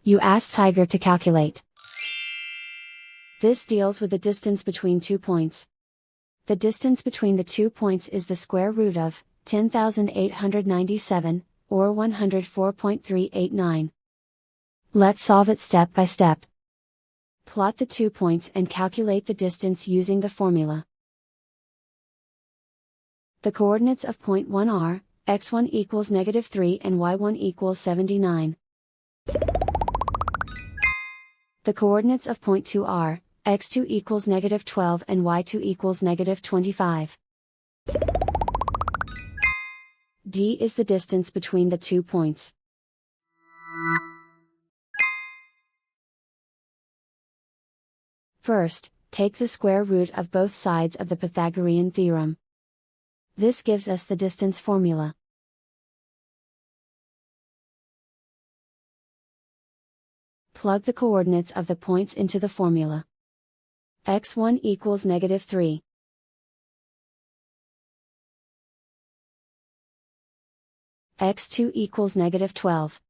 You ask Tiger to calculate. This deals with the distance between 2 points. The distance between the 2 points is the square root of 10,897, or 104.389. Let's solve it step by step. Plot the 2 points and calculate the distance using the formula. The coordinates of point 1 are, x1 equals -3 and y1 equals 79. The coordinates of point 2 are, x2 equals -12 and y2 equals -25. D is the distance between the 2 points. First, take the square root of both sides of the Pythagorean theorem. This gives us the distance formula. Plug the coordinates of the points into the formula. x1 equals -3. x2 equals -12.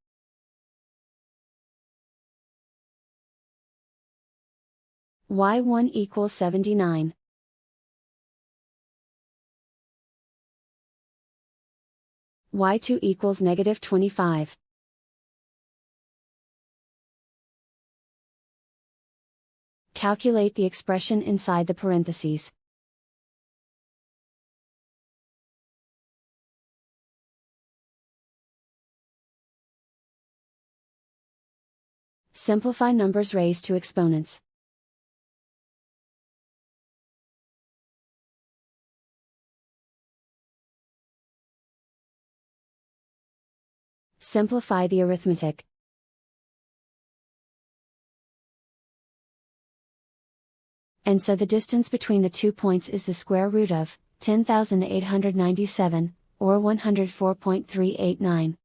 y1 equals 79. y2 equals -25. Calculate the expression inside the parentheses. Simplify numbers raised to exponents. Simplify the arithmetic. And so the distance between the 2 points is the square root of 10,897, or 104.389.